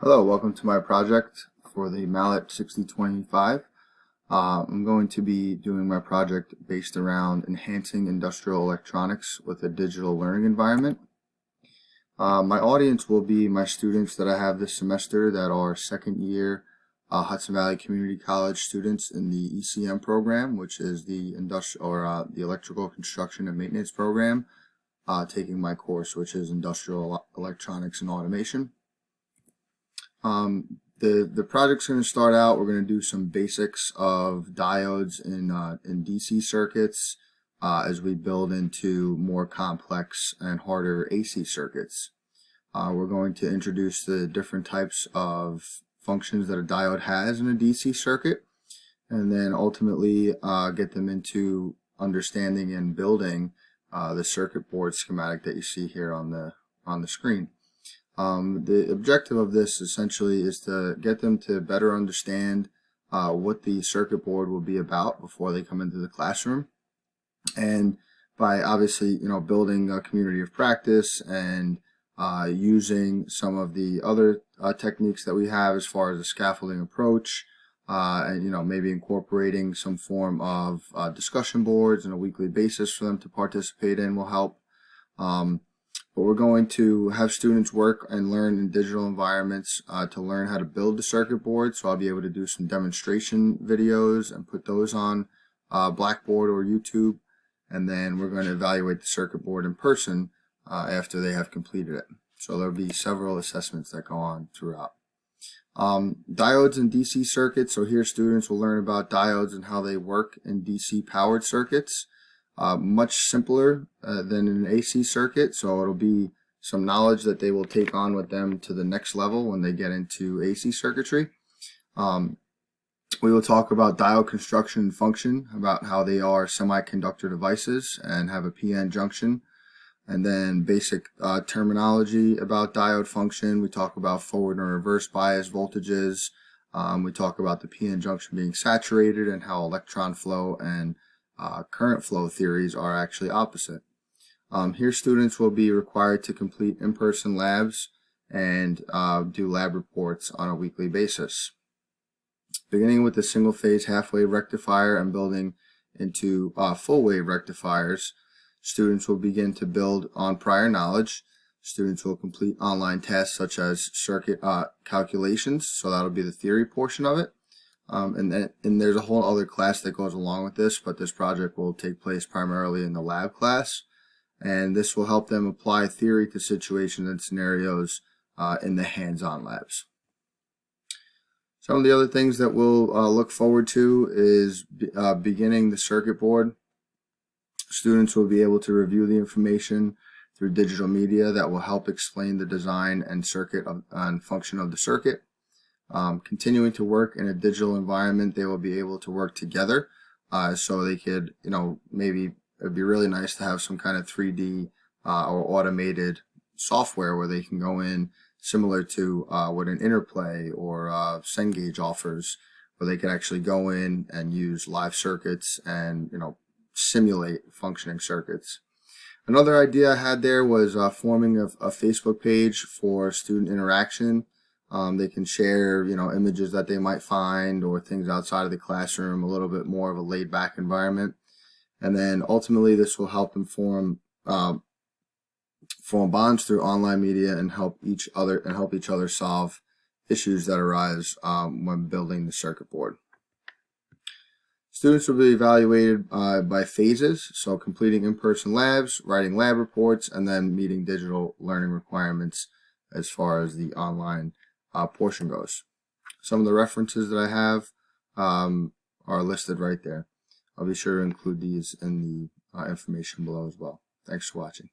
Hello, welcome to my project for the Mallet 6025. I'm going to be doing my project based around enhancing industrial electronics with a digital learning environment. My audience will be my students that I have this semester that are second year Hudson Valley Community College students in the ECM program, which is the the Electrical Construction and Maintenance program, taking my course, which is Industrial Electronics and Automation. The project's going to start out. We're going to do some basics of diodes in DC circuits as we build into more complex and harder AC circuits. We're going to introduce the different types of functions that a diode has in a DC circuit, and then ultimately get them into understanding and building the circuit board schematic that you see here on the screen. The objective of this essentially is to get them to better understand what the circuit board will be about before they come into the classroom, and by obviously building a community of practice and using some of the other techniques that we have as far as a scaffolding approach, and maybe incorporating some form of discussion boards on a weekly basis for them to participate in will help. But we're going to have students work and learn in digital environments to learn how to build the circuit board. So I'll be able to do some demonstration videos and put those on Blackboard or YouTube. And then we're going to evaluate the circuit board in person after they have completed it. So there'll be several assessments that go on throughout. Diodes and DC circuits. So here students will learn about diodes and how they work in DC powered circuits. Much simpler than an AC circuit, so it'll be some knowledge that they will take on with them to the next level when they get into AC circuitry. We will talk about diode construction and function, about how they are semiconductor devices and have a PN junction, and then basic terminology about diode function. We talk about forward and reverse bias voltages. We talk about the PN junction being saturated and how electron flow and current flow theories are actually opposite. Here students will be required to complete in-person labs and do lab reports on a weekly basis. Beginning with the single-phase half-wave rectifier and building into full-wave rectifiers, students will begin to build on prior knowledge. Students will complete online tasks such as circuit calculations, so that'll be the theory portion of it. And there's a whole other class that goes along with this, but this project will take place primarily in the lab class, and this will help them apply theory to situations and scenarios in the hands-on labs. Some of the other things that we'll look forward to is beginning the circuit board. Students will be able to review the information through digital media that will help explain the design and circuit and function of the circuit. Continuing to work in a digital environment, they will be able to work together, so they could, maybe it'd be really nice to have some kind of 3D or automated software where they can go in, similar to what an Interplay or Cengage offers, where they can actually go in and use live circuits and simulate functioning circuits. Another idea I had there was forming a Facebook page for student interaction. They can share, images that they might find or things outside of the classroom, a little bit more of a laid-back environment. And then ultimately this will help them form bonds through online media and help each other solve issues that arise when building the circuit board. Students will be evaluated by phases, so completing in-person labs, writing lab reports, and then meeting digital learning requirements as far as the online portion goes. Some of the references that I have are listed right there. I'll be sure to include these in the information below as well. Thanks for watching.